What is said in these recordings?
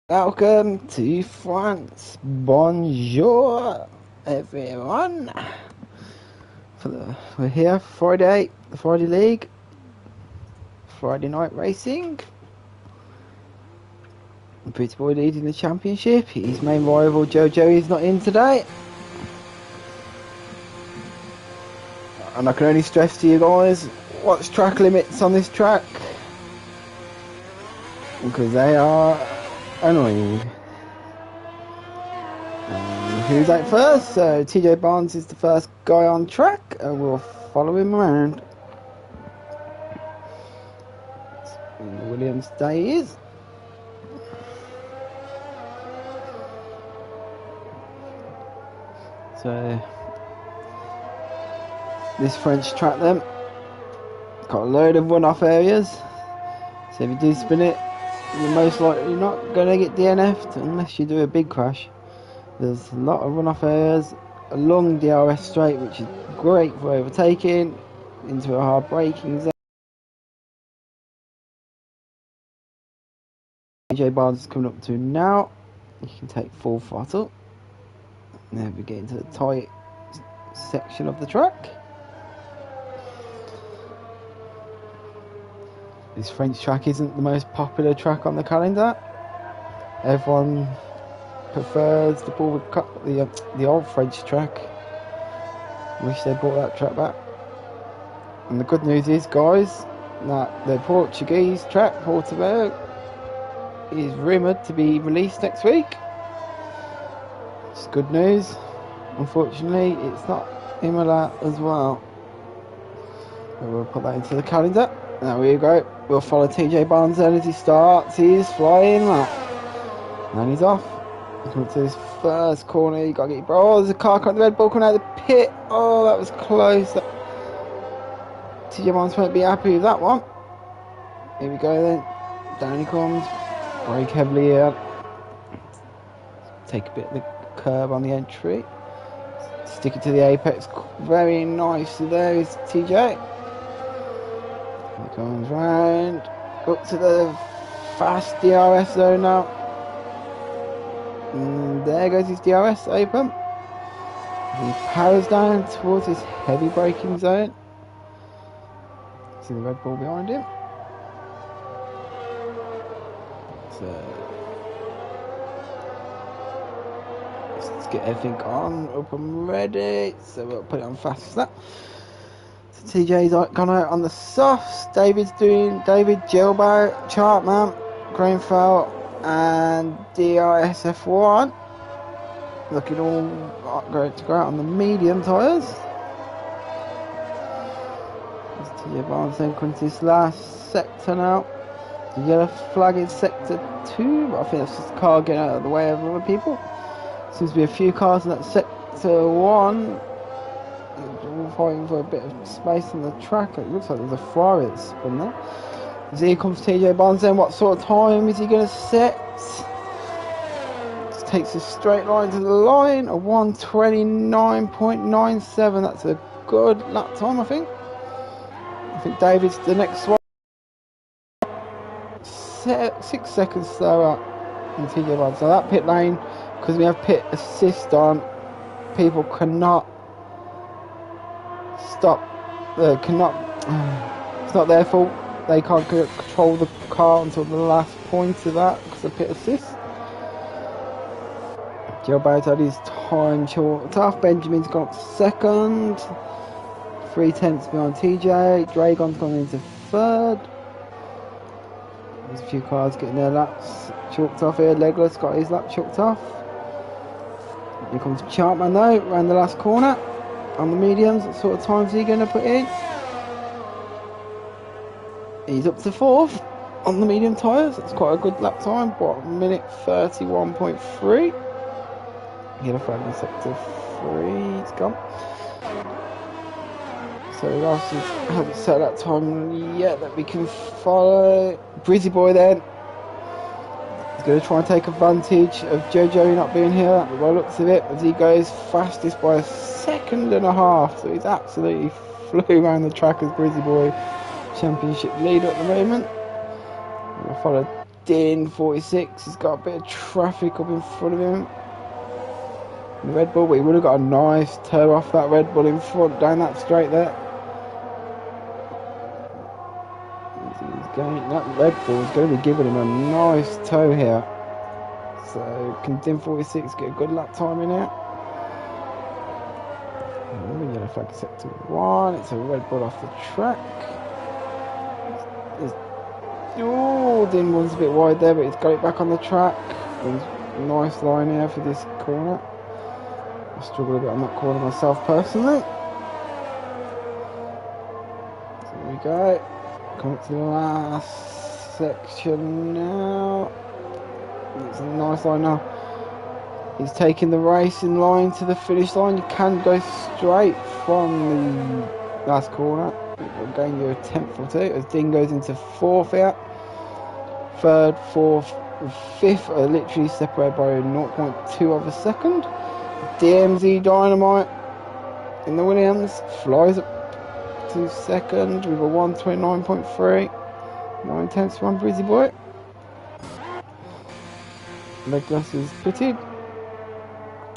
Welcome to France. Bonjour, everyone. We're here Friday, the Friday League, Friday night racing. Pretty Boy leading the championship. His main rival Jojo is not in today, and I can only stress to you guys, watch track limits on this track because they are annoying. Who's out first? So TJ Barnes is the first guy on track, and we'll follow him around. Williams day is. So this French track then got a load of run-off areas. So if you do spin it, you're most likely not going to get DNF'd unless you do a big crash. There's a lot of run-off areas along DRS straight, which is great for overtaking into a hard braking zone. TJ Barnes is coming up to now. You can take full throttle. Now we get into the tight section of the track. This French track isn't the most popular track on the calendar. Everyone prefers the old French track. Wish they brought that track back. And the good news is, guys, that the Portuguese track, Portimao, is rumoured to be released next week. It's good news. Unfortunately, it's not Imola as well. But we'll put that into the calendar. There we go. We'll follow TJ Barnes then as he starts his flying lap. And he's off. He's coming to his first corner. You gotta get your bro. Oh, there's a car coming, the Red Bull coming out of the pit. Oh, that was close. TJ Barnes won't be happy with that one. Here we go then. Down he comes. Brake heavily here. Take a bit of the curb on the entry. Stick it to the apex. Very nicely there is TJ. He comes round. Up to the fast DRS zone now. And there goes his DRS open. He powers down towards his heavy braking zone. See the Red Bull behind him. So let's get everything on, up and ready. So we'll put it on fast as that. So TJ's gone out on the softs. David Gilbo, Chartman, Greenfeld, and DRSF1. Looking all great to go out on the medium tyres. TJ Barnes then comes to this last sector now. The yellow flag is sector 2, but I think that's just a car getting out of the way of other people. Seems to be a few cars in that sector 1. All fighting for a bit of space on the track. It looks like there's a Ferrari that's spun there. As here comes TJ Barnes then. What sort of time is he going to set? Just takes a straight line to the line. A 1:29.97. That's a good lap time, I think. I think David's the next one. 6 seconds slower than TJ Barnes. So that pit lane, because we have pit assist on, people cannot stop. It's not their fault. They can't control the car until the last point of that because of pit assist. Joe Barrett's had his time short off. Benjamin's gone up to second. 3/10 behind TJ. Dragon's gone into third. There's a few cars getting their laps chalked off here. Legless got his lap chalked off. Here comes Chartman though, around the last corner. On the mediums, what sort of time's he going to put in? He's up to 4th on the medium tyres. That's quite a good lap time. What, minute 31.3. Yellow flag in sector 3. It's gone. So we obviously haven't set that time yet that we can follow. Brizzy Boy then. He's going to try and take advantage of Jojo not being here. By the looks of it, as he goes fastest by 1.5 seconds. So he's absolutely flew around the track as Brizzy Boy championship leader at the moment. We'll follow Din 46, he's got a bit of traffic up in front of him. The Red Bull, but he would have got a nice toe off that Red Bull in front, down that straight there. That Red Bull is going to be giving him a nice toe here. So can Din 46 get a good lap time in here? Yellow flag set to 1. It's a Red Bull off the track. Oh, Din one's a bit wide there, but he's got it back on the track. Nice line here for this corner. I struggle a bit on that corner myself personally. So there we go. Coming to the last section now. It's a nice line now. He's taking the racing line to the finish line. You can go straight from the last corner. It'll gain you a tenth or two as Din goes into 4th here. 3rd, 4th, and 5th are literally separated by 0.2 of a second. DMZ Dynamite in the Williams flies up to 2nd with a 129.3. 9/10 from Brizzy Boy. Legless is pitted.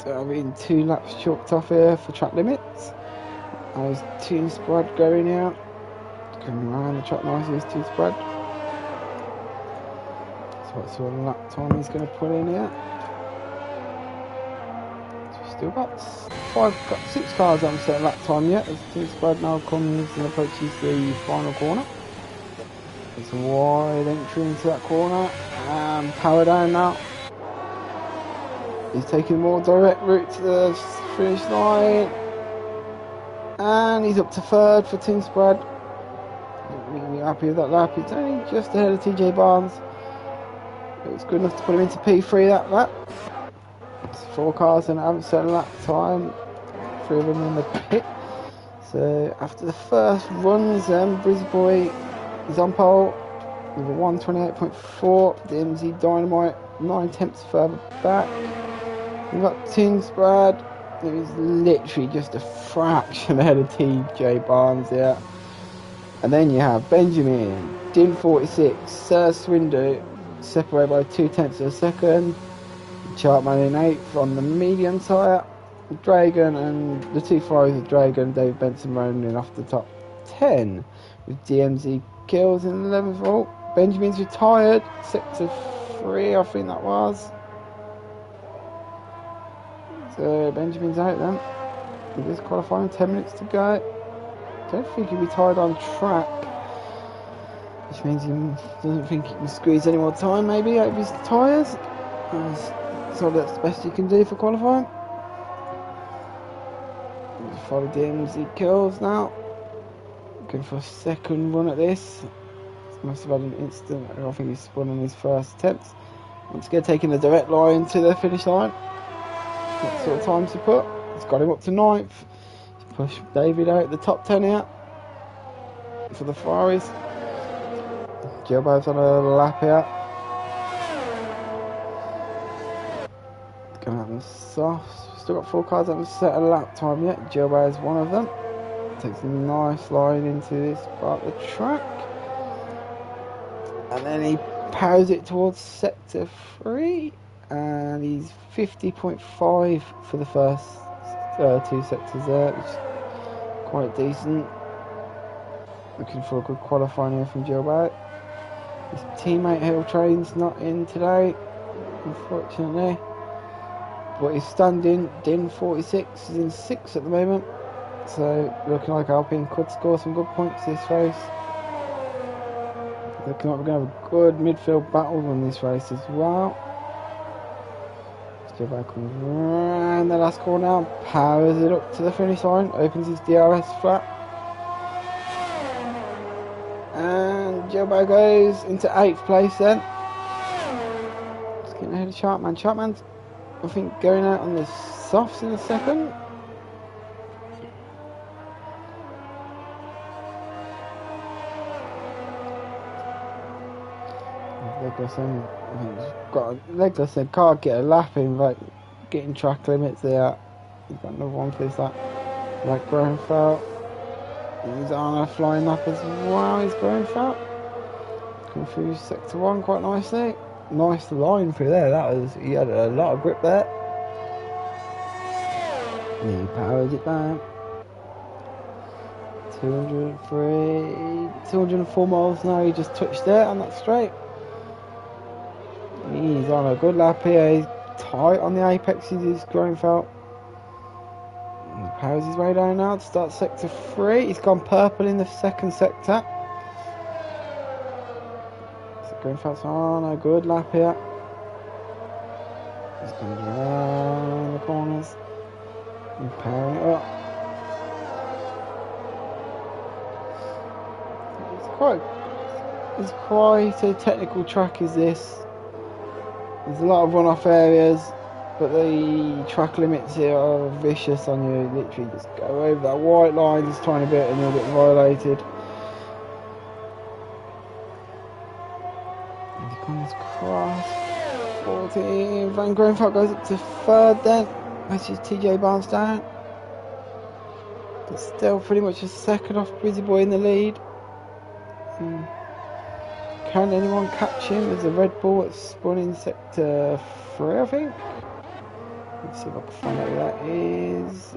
Having 2 laps chalked off here for track limits. There's Team Spread going out. Coming around the track nicely is Team Spread. So what sort of lap time he's going to put in here. So we've still got 6 cars haven't set a lap time yet as Team Spread now comes and approaches the final corner. It's a wide entry into that corner and power down now. He's taking a more direct route to the finish line. And he's up to 3rd for Team Spread. Really happy with that lap. He's only just ahead of TJ Barnes. It was good enough to put him into P3 that lap. It's 4 cars and haven't set a lap time. 3 of them in the pit. So after the first runs, Brizzy Boy is on pole with a 128.4. The MZ Dynamite 9/10 further back. We've got Team Spread, who is literally just a fraction ahead of TJ Barnes here. And then you have Benjamin, Din 46, Sir Swindle, separated by 2/10 of a second. Chartman in 8th on the medium tyre. Dragon and the 2 Ferraris of Dragon, David Benson rounding off the top 10. With DMZ Kills in 11th. Oh, Benjamin's retired, sector 3 I think that was. So Benjamin's out then. With this qualifying, 10 minutes to go. Don't think he'll be tired on track, which means he doesn't think he can squeeze any more time maybe out of his tyres. So that's the best you can do for qualifying. Follow DMZ Kills now. Looking for a second run at this. Must have had an instant. I think he's spun on his first attempt. Once again taking the direct line to the finish line. What sort of times he put? It's got him up to 9th. He's pushed David out the top 10 here for the Ferraris. Gilbo's on a lap here. Going out in softs. Still got 4 cars that haven't set a lap time yet. Gilbo is one of them. Takes a nice line into this part of the track. And then he powers it towards sector 3. And he's 50.5 for the first 2 sectors there, which is quite decent. Looking for a good qualifying here from Gilbert. His teammate Hill Train's not in today, unfortunately. But he's standing. Din 46 is in 6th at the moment. So looking like Alpine could score some good points this race. Looking like we're going to have a good midfield battle on this race as well. Gilbert comes around the last corner now, powers it up to the finish line, opens his DRS flap. And Gilbert goes into 8th place then. Just getting ahead of Chartman. Chartman's, I think, going out on the softs in a second. Legless said can't get a lap in, like getting track limits there. He's got another one for this lap. Like Groenfeld. He's on a flying lap as well, he's Groenfeld. Come through sector 1 quite nicely. Nice line through there. He had a lot of grip there. He powers it down. 204 miles now. He just touched it on that straight. He's on a good lap here. He's tight on the apexes. He's Greenfelt. He powers his way down now to start sector 3. He's gone purple in the second sector. So Greenfelt's on a good lap here. He's going around the corners. He's powering it up. It's quite a technical track, is this. There's a lot of run-off areas, but the track limits here are vicious on you. Literally just go over that white line just tiny bit and you'll get violated. And he comes across 14. Van Greenfelt goes up to 3rd then. That's just TJ Barnes down. But still pretty much a second off Busy Boy in the lead. Can anyone catch him? There's a Red Bull that's spun in sector 3, I think. Let's see if I can find out who that is.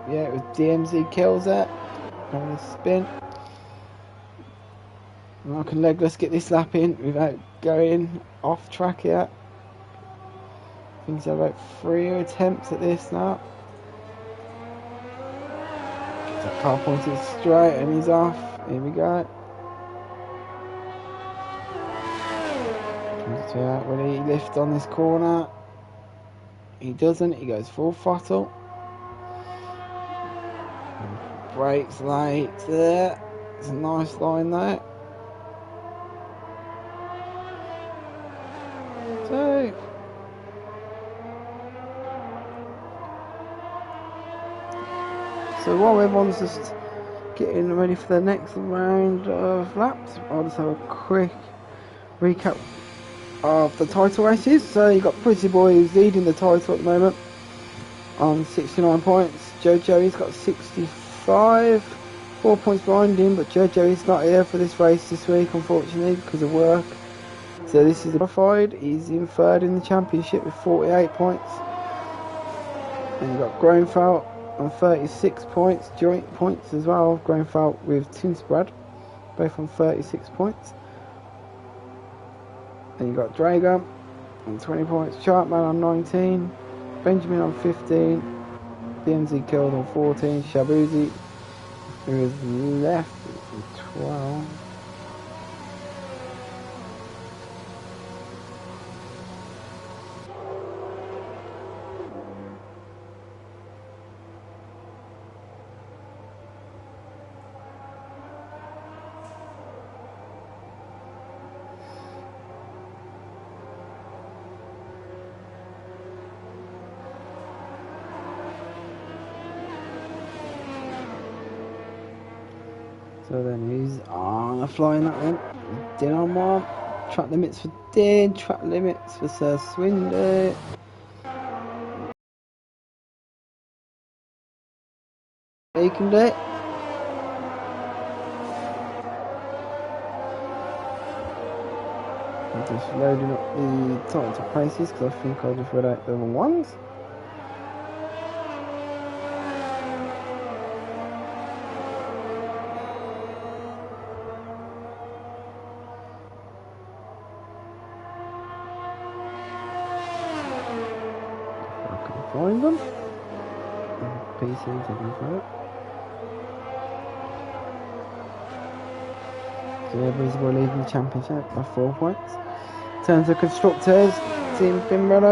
Yeah, it was DMZ kills it. Having a spin. And I can legless get this lap in without going off track yet. I think he's had about 3 attempts at this now. That car pointed straight and he's off. Here we go. Will he lift on this corner? He doesn't. He goes full throttle. Brakes late there. It's a nice line there. So while everyone's just getting ready for the next round of laps, I'll just have a quick recap of the title races. So you've got Pretty Boy who's leading the title at the moment on 69 points. Jojo's got 65, 4 points behind him, but Jojo's not here for this race this week unfortunately because of work. So this is qualified. He's in 3rd in the championship with 48 points. And you've got Greenfelt on 36 points, joint points as well. Greenfelt with Tinsbrad, both on 36 points. Then you got Dragon on 20 points, Chartman on 19, Benjamin on 15, DMZ killed on 14, Shabuzi, who is left, on 12. So then he's on a flying that one. Din on one. Track limits for Din. Track limits for Sir Swindy. He can do it. I'm just loading up the title places because I think I just read out the wrong ones. Find them. PC taking for it. So everybody's leading the championship by 4 points. In terms of constructors, Team Finbrother